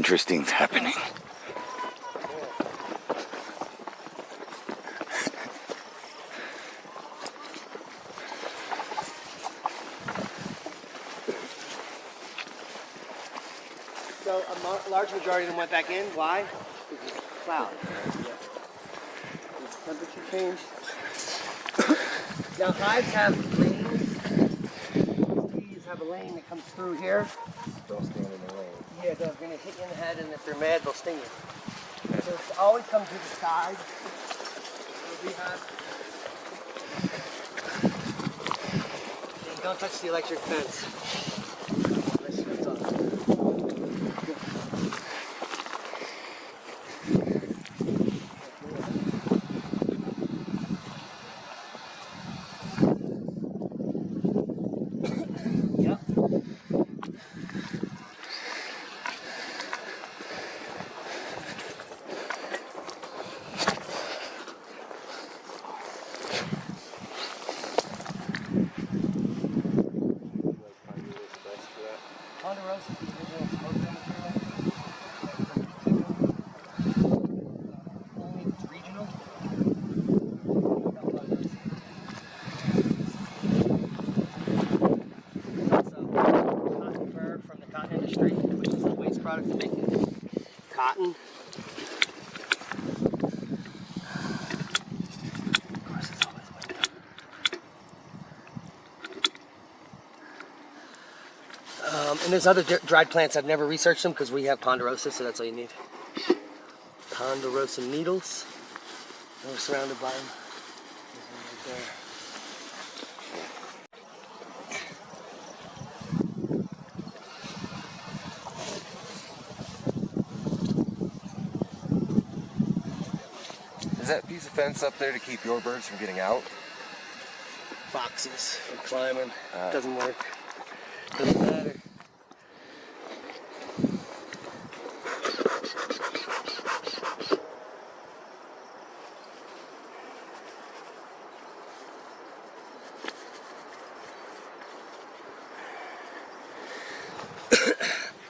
interesting's happening. So a large majority of them went back in. Why? Because of cloud. Temperature change. Now hives have lanes. Bees have a lane that comes through here. Don't stand in the lane. Yeah, they're going to hit you in the head, and if they're mad, they'll sting you. So it's always come to the side. And don't touch the electric fence. Unless you it's on. Ponderosa is the original smoke material. Only if it's regional. There's also cotton fur from the cotton industry, which is the waste product of making cotton. Of course, it's always winter. And there's other dried plants. I've never researched them because we have ponderosa, so that's all you need. Ponderosa needles. And we're surrounded by them. There's one right there. Is that piece of fence up there to keep your birds from getting out? Foxes from climbing. Doesn't work. Doesn't matter.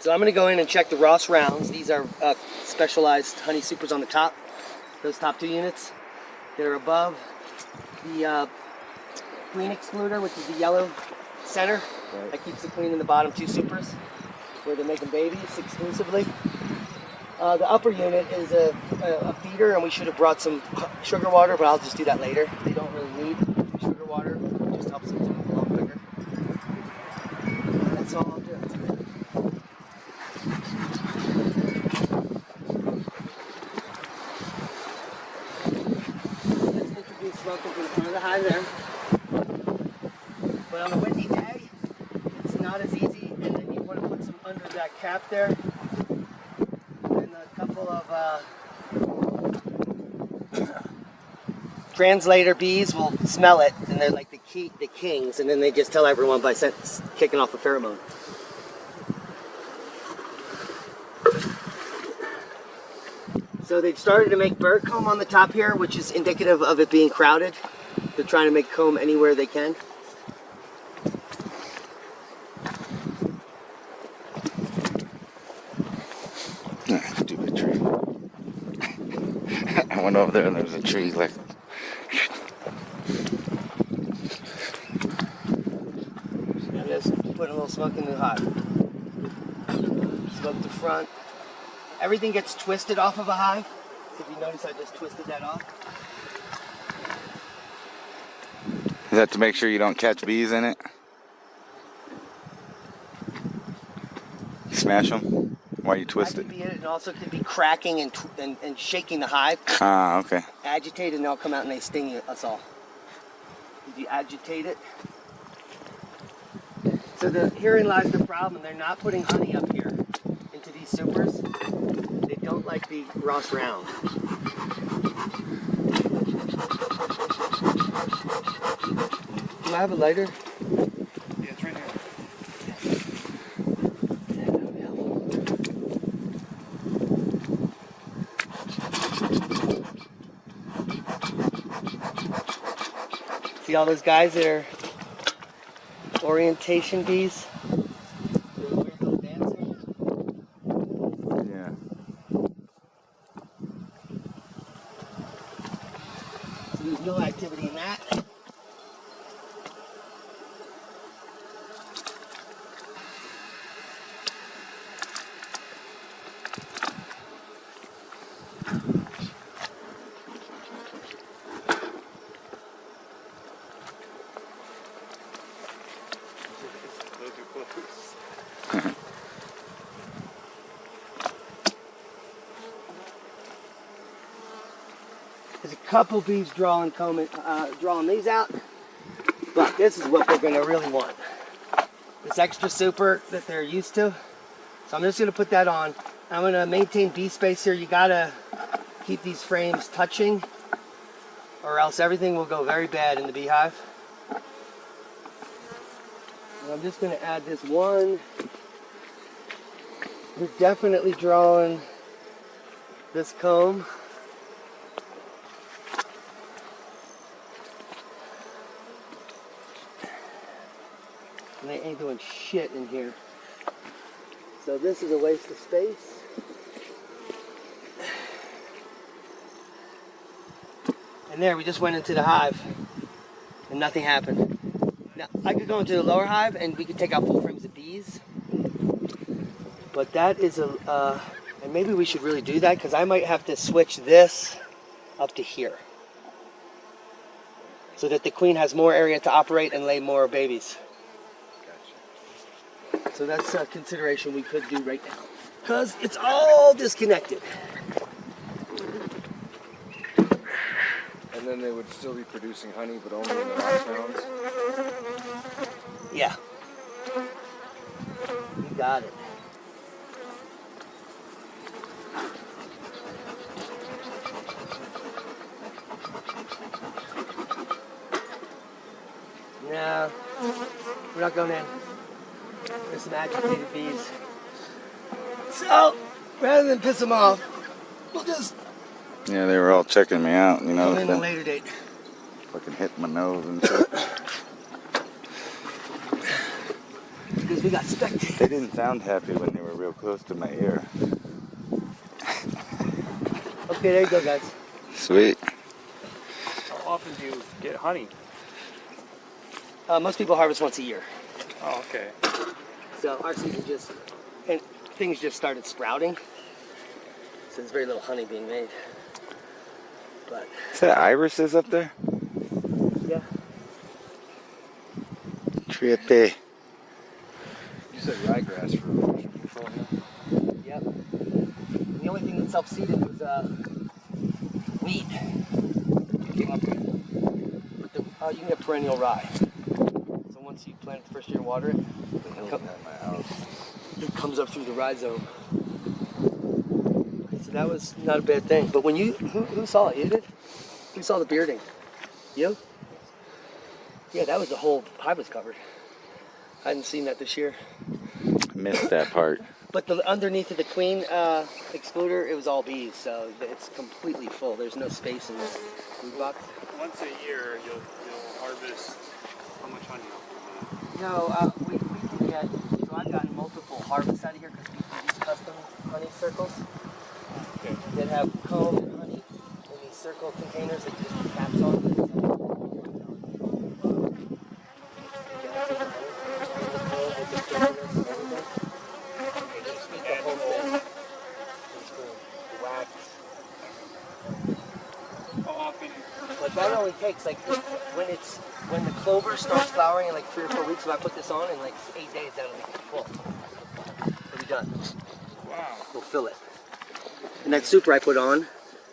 So I'm going to go in and check the Ross rounds. These are specialized honey supers on the top. Those top two units that are above the queen excluder, which is the yellow center. Right. That keeps the queen in the bottom two supers where they're making babies exclusively. The upper unit is a feeder, and we should have brought some sugar water, but I'll just do that later. They don't really need sugar water. It just helps them to move along quicker. That's all I'll do. Let's introduce welcome to the front of the hive there. But on a windy day, it's not as easy, and then you want to put some under that cap there. And a couple of translator bees will smell it, and they're like the kings, and then they just tell everyone by kicking off a pheromone. So they've started to make bird comb on the top here, which is indicative of it being crowded. They're trying to make comb anywhere they can. Stupid tree. I went over there and there was a tree like. And just putting a little smoke in the hive. Smoke the front. Everything gets twisted off of a hive. If you notice, I just twisted that off. Is that to make sure you don't catch bees in it? You smash them while you twist it? It also can be cracking and shaking the hive. Ah, okay. Agitate it and they'll come out and they sting us all. If you agitate it. So herein lies the problem. They're not putting honey up here into these supers. They don't like the Ross round. Do I have a lighter? Yeah, it's right here. See all those guys that are orientation bees? Yeah. little activity in that. Those are close. There's a couple bees drawing these out, but this is what we're gonna really want. This extra super that they're used to. So I'm just gonna put that on. I'm gonna maintain bee space here. You gotta keep these frames touching or else everything will go very bad in the beehive. And I'm just gonna add this one. We're definitely drawing this comb. And they ain't doing shit in here. So this is a waste of space. And there, we just went into the hive and nothing happened. Now, I could go into the lower hive and we could take out full frames of bees. But that is and maybe we should really do that because I might have to switch this up to here. So that the queen has more area to operate and lay more babies. So that's a consideration we could do right now. Because it's all disconnected. And then they would still be producing honey, but only in the last rounds. Yeah. You got it. No, we're not going in. There's some agitated bees. So, rather than piss them off, we'll just Yeah, they were all checking me out, you know. come in a later date. Fucking hit my nose and shit. Because we got spectators. They didn't sound happy when they were real close to my ear. Okay, there you go, guys. Sweet. How often do you get honey? Most people harvest once a year. Oh, okay. So our season and things just started sprouting. So there's very little honey being made. But, Is that irises up there? yeah. Trippy. You said ryegrass for erosion control here? Yep. And the only thing that self-seeded was wheat. But you can get perennial rye. So once you plant it the first year, water it, The hills at my house. it comes up through the rhizome. So that was not a bad thing. But when who saw it? You did? Who saw the bearding? You? Yeah, that was the whole hive was covered. I hadn't seen that this year. Missed that part. But the underneath of the queen excluder, it was all bees, so it's completely full. There's no space in the food box. Once a year, you'll harvest how much honey? No, we can get. So I've gotten multiple harvests out of here because we do these custom honey circles Okay. that have comb and honey in these circle containers that you just put caps on. How often? But that only takes when the clover starts flowering in like 3 or 4 weeks. If I put this on in like 8 days, that'll be full. It'll be done. Wow. We'll fill it. And that super I put on,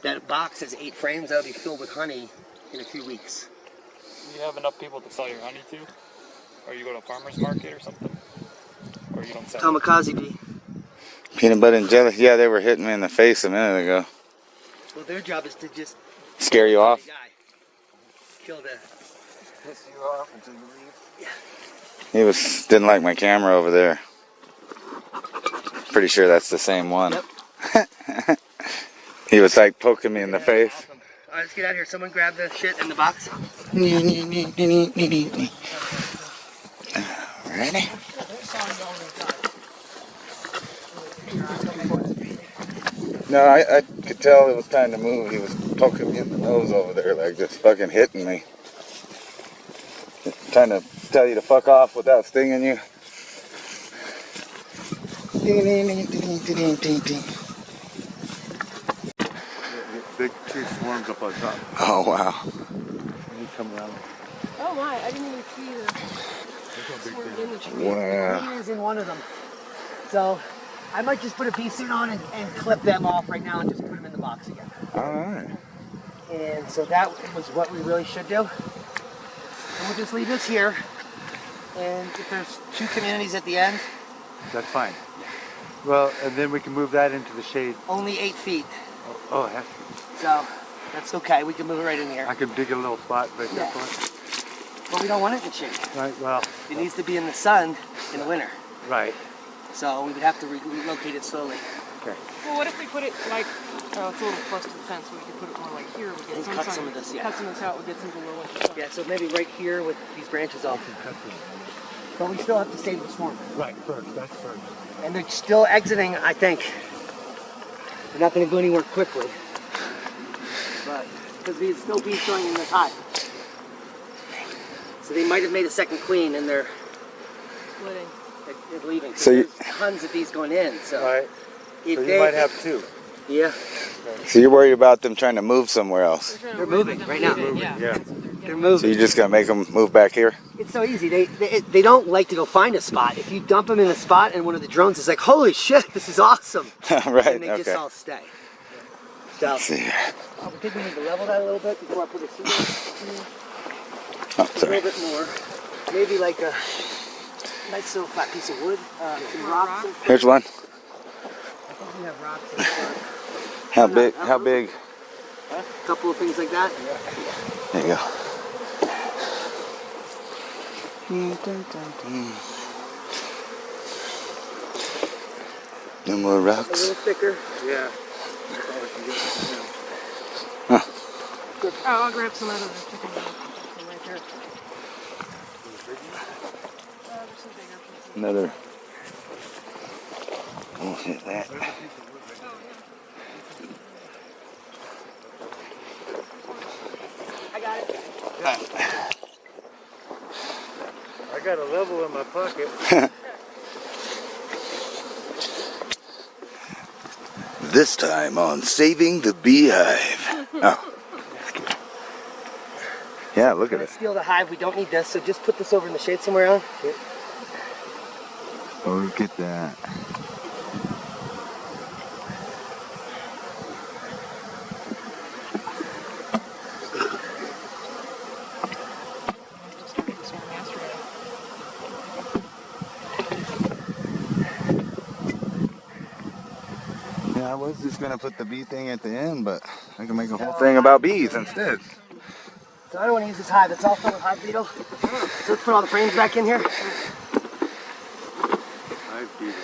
that box has 8 frames. That'll be filled with honey in a few weeks. Do you have enough people to sell your honey to? Or you go to a farmer's market or something? Or you don't sell it? Kamikaze bee. Peanut butter and jelly. Yeah, they were hitting me in the face a minute ago. Well, their job is to just Scare you off? die. Kill the. Piss you off until you leave? He didn't like my camera over there. Pretty sure that's the same one. Yep. He was like poking me in the face. Awesome. All right, let's get out of here. Someone grab the shit in the box. Ready? No, I could tell it was time to move. He was poking me in the nose over there, like just fucking hitting me. Trying to tell you to fuck off without stinging you. Ding, ding, ding, ding, ding, ding, ding. Big tree swarms up on top. Oh, wow. And you come around. Oh my, I didn't even see the swarm in the tree. Wow. The queen is in one of them. So I might just put a bee suit on and clip them off right now and just put them in the box again. All right. And so that was what we really should do. And we'll just leave this here. And if there's 2 communities at the end, That's fine. Well, and then we can move that into the shade. only 8 feet. Oh, it has to. So that's okay. We can move it right in I here. can dig a little spot right there Yeah. for it. But we don't want it in the shade. Right, well, It needs to be in the sun in the winter. right. So we would have to relocate it slowly. Okay. Well, what if we put it like, it's a little close to the fence, we could put it more like here, we get And some cut sun. some of this, yeah. Cut some of this out, we get some below winter sun. Yeah, so maybe right here with these branches off. But we still have to save the swarm. Right, first. That's first. And they're still exiting, I think. They're not going to go anywhere quickly. But, because there's still bees going in this hive. So they might have made a second queen and they're Splitting. leaving. So you- there's tons of bees going in. So, Right. if So they, you might have 2. Yeah, So you're worried about them trying to move somewhere else. Trying to They're worry moving about right them now. leaving, Yeah. That's what they're they're getting. So moving. you're just gonna make them move back here? It's so easy. They don't like to go find a spot. If you dump them in a spot and one of the drones is like, holy shit, this is awesome. Right, And they just okay. all stay. So, Let's see here. I think we need to level that a little bit before I put a seat in. Oh, A sorry. little bit more. Maybe like a nice little flat piece of wood. Some rocks. In front. Here's one. I think we have rocks in front. How big? How big? A couple of things like that. There you go. No more A rocks. little thicker. Yeah. Oh, I'll grab some out of the chicken from right there. There's some bigger pieces. Another. Almost hit that. I got it. I got a level in my pocket. This time on Saving the Beehive. Oh. Yeah, look We're at gonna it. steal the hive. We don't need this, so just put this over in the shade somewhere on. Oh, look at that. Just started this one yesterday. Yeah, I was just gonna put the bee thing at the end, but I can make a whole thing about bees instead. So I don't want to use this hive. It's all full of hive beetle. So let's put all the frames back in here. I've beat it.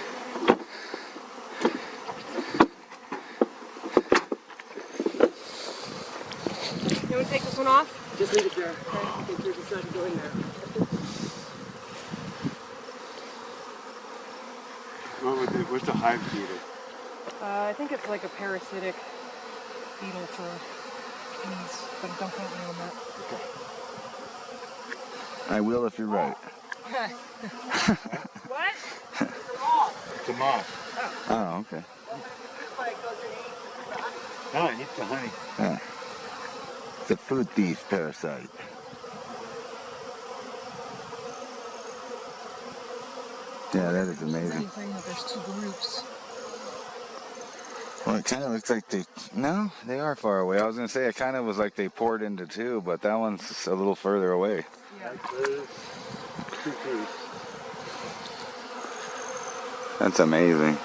You want to take this one off? Just leave it there. Okay? If you decide to go in there. What's a hive beetle? I think it's like a parasitic beetle for bees, but don't quote me on that. I will if you're right. What? It's a moth. Oh, okay. No, it eats the honey. It's a food thief parasite. Yeah, that is amazing. Same thing that there's 2 groups. Well, it kind of looks like they... No, they are far away. I was going to say it kind of was like they poured into 2, but that one's a little further away. Yeah. That's amazing.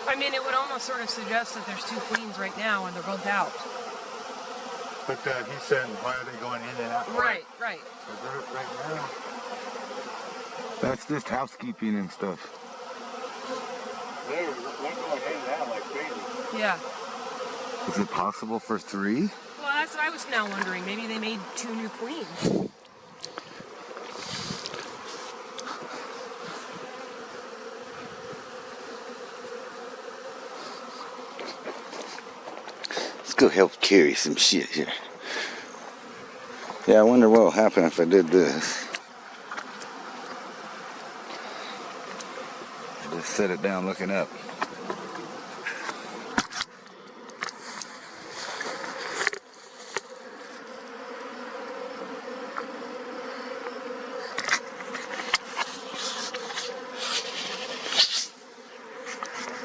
I mean, it would almost sort of suggest that there's 2 queens right now and they're both out. But he's saying, why are they going in and out? Right. Right now. That's just housekeeping and stuff. They're going in and out like crazy. Yeah. Is it possible for 3? Well, that's what I was now wondering. Maybe they made 2 new queens. go help carry some shit here. Yeah, I wonder what will happen if I did this. I just set it down looking up.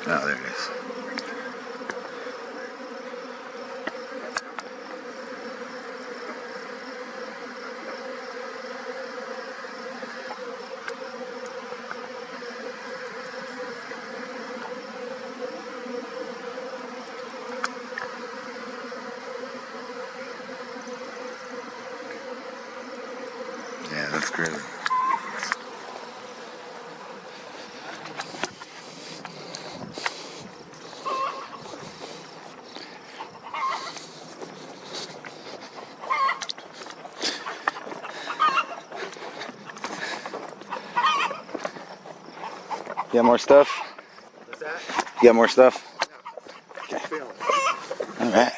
Oh, there it is. Yeah, that's crazy. You got more stuff? What's that? You got more stuff? Okay. All right.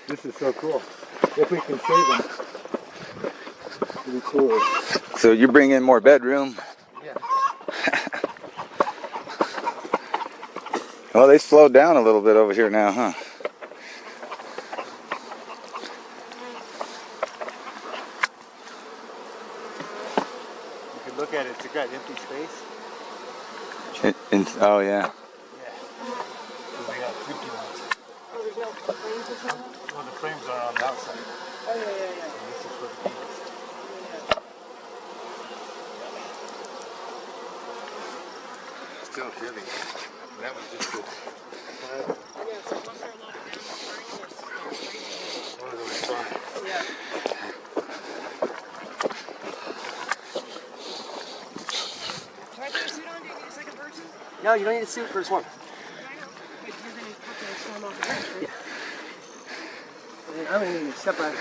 This is so cool. If we can save them, it'll be cool. So you're bringing more bedroom? Yeah. Well, they slowed down a little bit over here now, huh? You can look at it. It's got empty space. Oh, yeah. Yeah. So they got empty ones. Oh, there's no frames or something? Well, the frames are on the outside. Oh, yeah, yeah, yeah. And this is for the bees. Still heavy. That was just good. Yeah, so once they're loaded down, it's One of those fine. yeah. Do I put a suit on? Do you need a second person? No, you don't need a suit for this one. I know. But you're going to have to storm off the bench, right? And I'm gonna need to step out.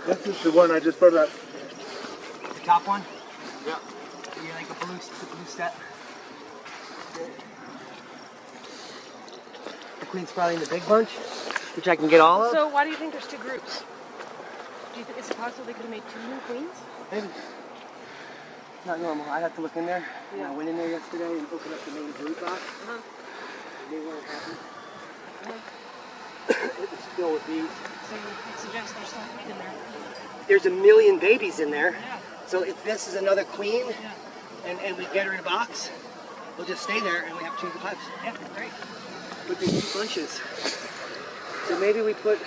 This is the one I just put up. The top one. Yeah. You like the blue step. The queen's probably in the big bunch, which I can get all of. So why do you think there's two groups? Do you think is it possible they could have made two new queens? Maybe. Not normal. I'd have to look in there. And Yeah. I went in there yesterday and opened up the main brood box. Uh-huh. They weren't happy. It was filled with bees. So it suggests there's some queen in there. There's a million babies in there. Yeah. So if this is another queen Yeah. and we get her in a box, we'll just stay there and we have two hives. Yeah, great. Put these two bunches. So maybe we put,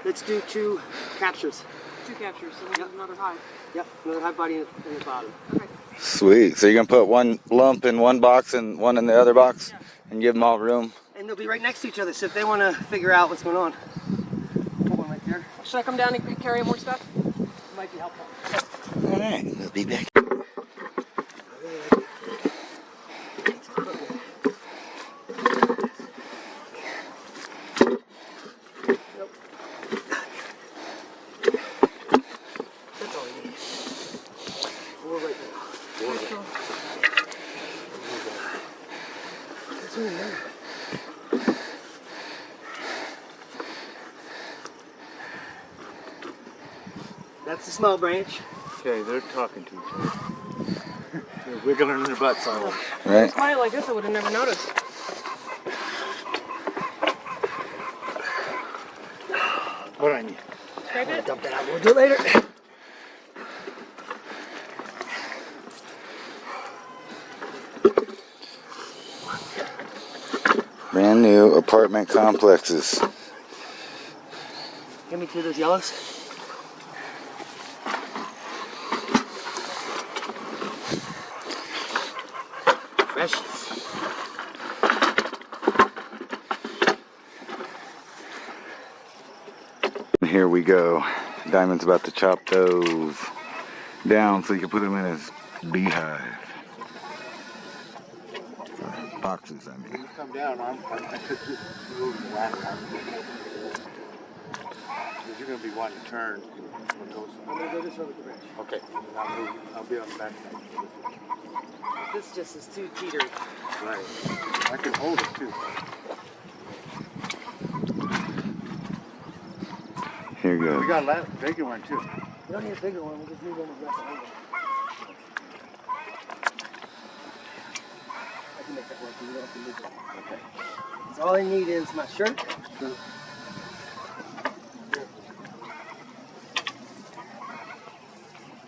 let's do two captures. Two captures, so we have another hive. Yep, another hive body in the bottom. Okay. Sweet. So you're going to put one lump in one box and one in the other box? And give them all room? And they'll be right next to each other, so if they want to figure out what's going on. Put one right there. Should I come down and carry more stuff? It might be helpful. All right. We'll be back. That's all we need. We're right there. That's really nice. That's the small branch. Okay, they're talking to each other. They're wiggling their butts on them. Right? Smile like this, I would have never noticed. What I need? Scrape it? Dump that out. We'll do it later. Brand new apartment complexes. Give me two of those yellows. Freshies. Here we go. Diamond's about to chop those down so he can put them in his beehive. Or boxes, I mean. Come down, I could just move the last one. Because you're going to be wanting to turn. When those, I'm gonna go this way with the branch. okay, and I'll move. I'll be on the back side. This just is too teetery. Right. I can hold it too. Here We goes. got a bigger one too. We don't need a bigger one. We just need one with less angle. I can make that work. You don't have to move it. Okay. So all I need is my shirt.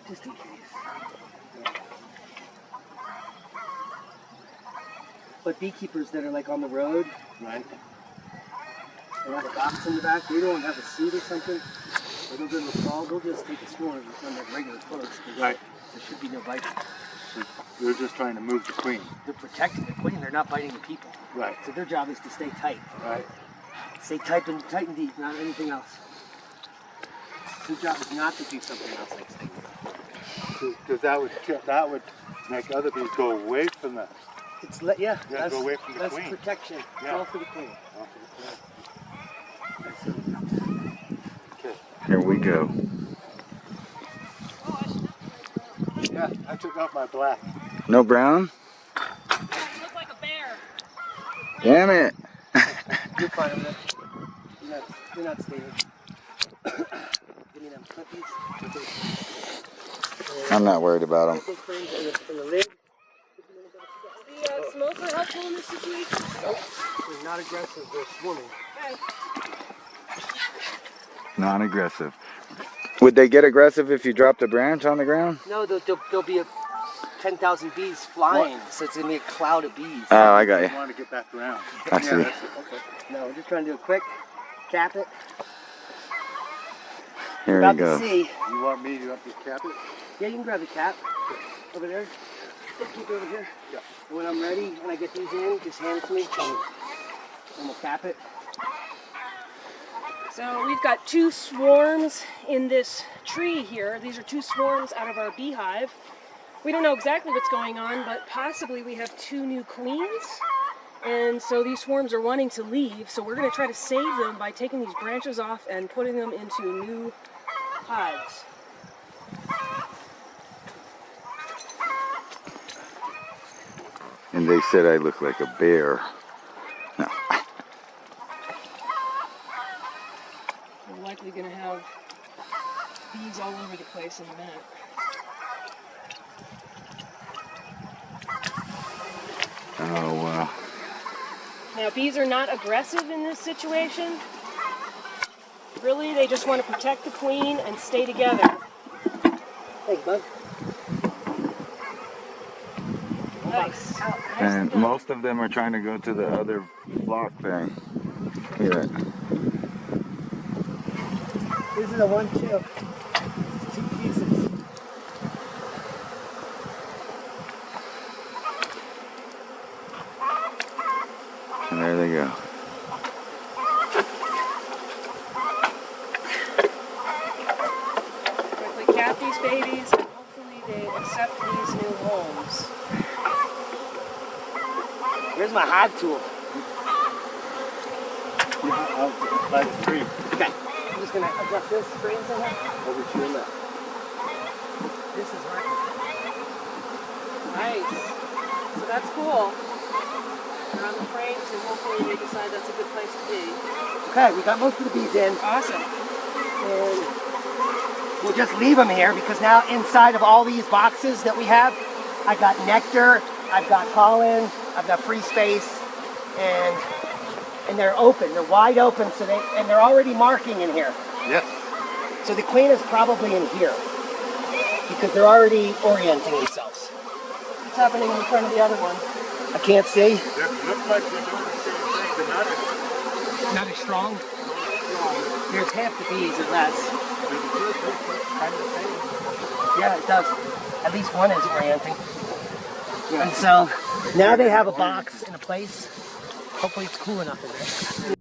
Just in case. But beekeepers that are like on the road, Right. they have a box in the back, they don't have a suit or something, or they'll go to the fall, they'll just take a swarm from their regular clothes. 'Cause Right. there should be no bites. They're just trying to move the queen. They're protecting the queen, they're not biting the people. Right. So their job is to stay tight. Right. Stay tight and deep, not anything else. Their job is not to do something else like sting. Because that would make other bees go away from the. It's Yeah, that's, go away from the that's queen. protection. It's Yeah. all for the queen. Okay. Here we go. Yeah, I took off my black. No brown? You look like a bear. Damn it. You're fine with it. You're not staying. Give me them cookies. I'm not worried about them. Those frames in the lid. The smoker helpful in this situation? They're not aggressive, they're swarming. Non-aggressive. Would they get aggressive if you dropped a branch on the ground? No, there'll be 10,000 bees flying, so it's gonna be a cloud of bees. Oh, I got I you. want to get back around. I see. That's it. Okay. No, we're just trying to do a quick cap it. Here About we go. to see. You want me to cap it? Yeah, you can grab the cap over there. Keep it over here. Yeah. And when I'm ready, when I get these in, just hand it to me, and we'll cap it. So we've got 2 swarms in this tree here. These are 2 swarms out of our beehive. We don't know exactly what's going on, but possibly we have 2 new queens. And so these swarms are wanting to leave, so we're going to try to save them by taking these branches off and putting them into new hives. And they said I look like a bear. No. We're likely going to have bees all over the place in a minute. Oh, wow. Now, bees are not aggressive in this situation. Really, they just want to protect the queen and stay together. Thanks, bud. Nice. And most of them are trying to go to the other flock thing. Look at that. This is a 1-2. 2 pieces. And there they go. Quickly cap these babies, and hopefully they accept these new homes. Where's my hive tool? Like 3 Okay. I'm just gonna adjust this frame somehow. over to your left. This is working. Nice. So that's cool. They're on the frames, and hopefully they decide that's a good place to be. Okay, we got most of the bees in. Awesome. And we'll just leave them here because now inside of all these boxes that we have, I got nectar, I've got pollen, I've got free space, and they're open. They're wide open, so they're already marking in here. Yes. So the queen is probably in here because they're already orienting themselves. What's happening in front of the other one? I can't see. They look like they're doing the same thing, but Not as strong. There's half the bees or less. Yeah, it does. At least one is orienting. And so now they have a box in a place. Hopefully it's cool enough in there.